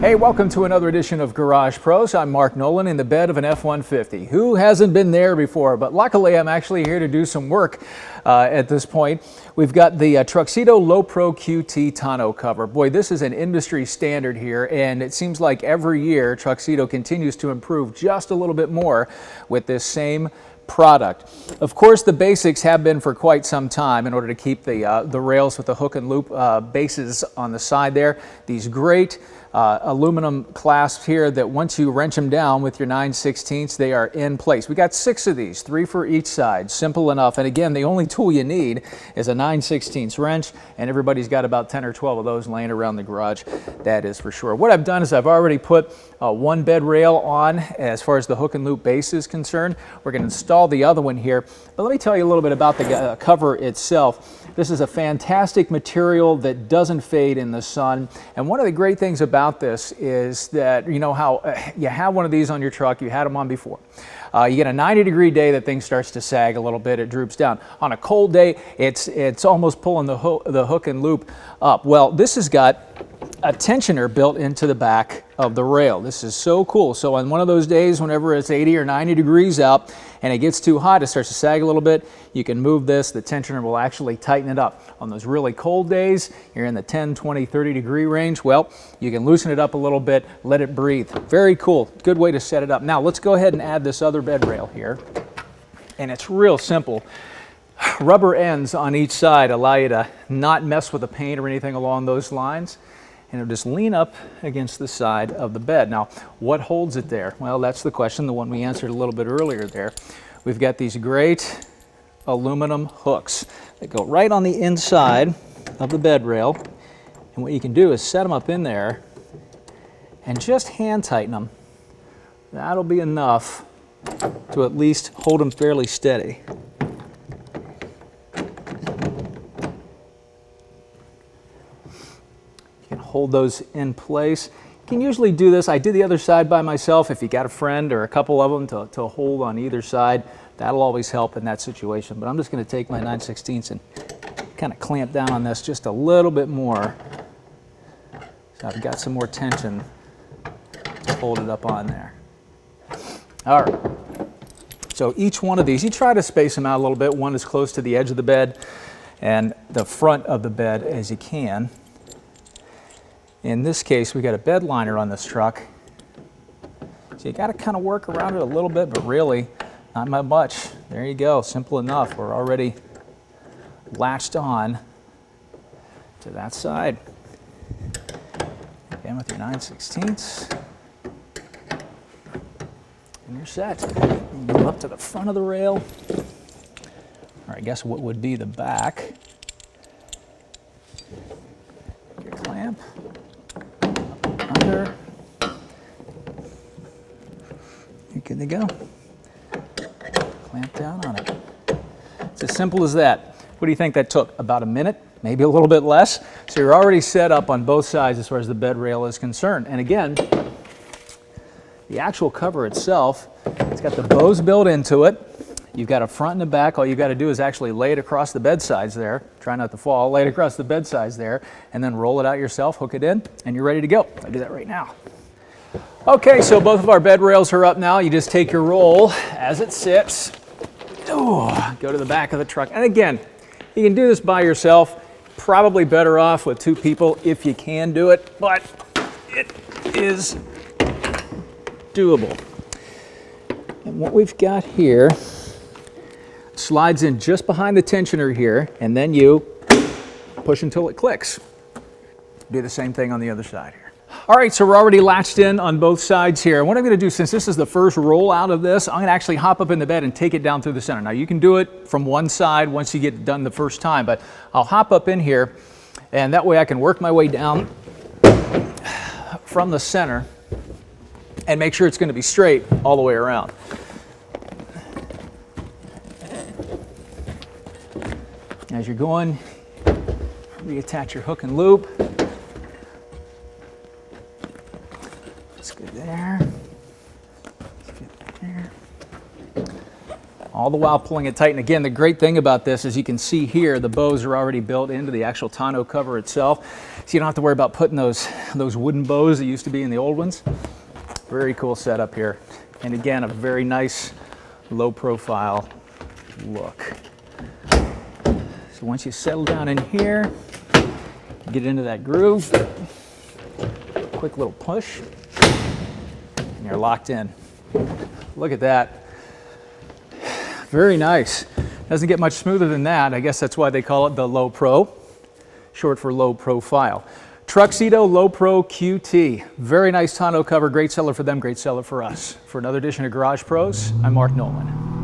Hey, welcome to another edition of GaragePros. I'm Mark Nolan in the bed of an F-150. Who hasn't been there before? But luckily, I'm actually here to do some work at this point. We've got the TruXedo Low Pro QT tonneau cover. Boy, this is an industry standard here, and it seems like every year TruXedo continues to improve just a little bit more with this same product. Of course, the basics have been for quite some time in order to keep the rails with the hook and loop bases on the side there. These great aluminum clasps here that once you wrench them down with your 9/16, they are in place. We got 6 of these, 3 for each side. Simple enough. And again, the only tool you need is a 9/16 wrench, and everybody's got about 10 or 12 of those laying around the garage. That is for sure. What I've done is I've already put one bed rail on as far as the hook and loop base is concerned. We're going to install the other one here. But let me tell you a little bit about the cover itself. This is a fantastic material that doesn't fade in the sun. And one of the great things about this is that, you know how you have one of these on your truck, you had them on before. You get a 90-degree day, that thing starts to sag a little bit, it droops down. On a cold day, it's almost pulling the hook and loop up. Well, this has got a tensioner built into the back of the rail. This is so cool. So on one of those days, whenever it's 80 or 90 degrees out and it gets too hot, it starts to sag a little bit, you can move this, the tensioner will actually tighten it up. On those really cold days, you're in the 10, 20, 30 degree range, well, you can loosen it up a little bit, let it breathe. Very cool, good way to set it up. Now let's go ahead and add this other bed rail here. And it's real simple. Rubber ends on each side allow you to not mess with the paint or anything along those lines. And it'll just lean up against the side of the bed. Now, what holds it there? Well, that's the question, the one we answered a little bit earlier there. We've got these great aluminum hooks that go right on the inside of the bed rail. And what you can do is set them up in there and just hand tighten them. That'll be enough to at least hold them fairly steady. Hold those in place. You can usually do this. I did the other side by myself. If you got a friend or a couple of them to hold on either side, that'll always help in that situation. But I'm just going to take my 9/16 and kind of clamp down on this just a little bit more. So I've got some more tension to hold it up on there. All right. So each one of these, you try to space them out a little bit. One is close to the edge of the bed and the front of the bed as you can. In this case, we got a bed liner on this truck. So you got to kind of work around it a little bit, but really not much. There you go, simple enough. We're already latched on to that side. Again with your 9/16. And you're set. Move up to the front of the rail, or I guess what would be the back. Your clamp. Under. You're good to go. Clamp down on it. It's as simple as that. What do you think that took? About a minute? Maybe a little bit less? So you're already set up on both sides as far as the bed rail is concerned. And again, the actual cover itself, it's got the bows built into it. You've got a front and a back. All you've got to do is actually lay it across the bed sides there. Try not to fall. Lay it across the bed sides there, and then roll it out yourself, hook it in, and you're ready to go. I'll do that right now. Okay, so both of our bed rails are up now. You just take your roll as it sits. Go to the back of the truck. And again, you can do this by yourself. Probably better off with 2 people if you can do it, but it is doable. And what we've got here slides in just behind the tensioner here, and then you push until it clicks. Do the same thing on the other side here. All right, so we're already latched in on both sides here. What I'm going to do, since this is the first roll out of this, I'm going to actually hop up in the bed and take it down through the center. Now, you can do it from one side once you get it done the first time, but I'll hop up in here, and that way I can work my way down from the center and make sure it's going to be straight all the way around. As you're going, reattach your hook and loop. That's good there. That's good there. all the while pulling it tight. And again, the great thing about this is you can see here the bows are already built into the actual tonneau cover itself, so you don't have to worry about putting those wooden bows that used to be in the old ones. Very cool setup here. And again, a very nice low profile look. So once you settle down in here, get into that groove, quick little push, and you're locked in. Look at that. Very nice. Doesn't get much smoother than that. I guess that's why they call it the Low Pro, short for low profile. TruXedo Low Pro QT. Very nice tonneau cover. Great seller for them, great seller for us. For another edition of Garage Pros, I'm Mark Nolan.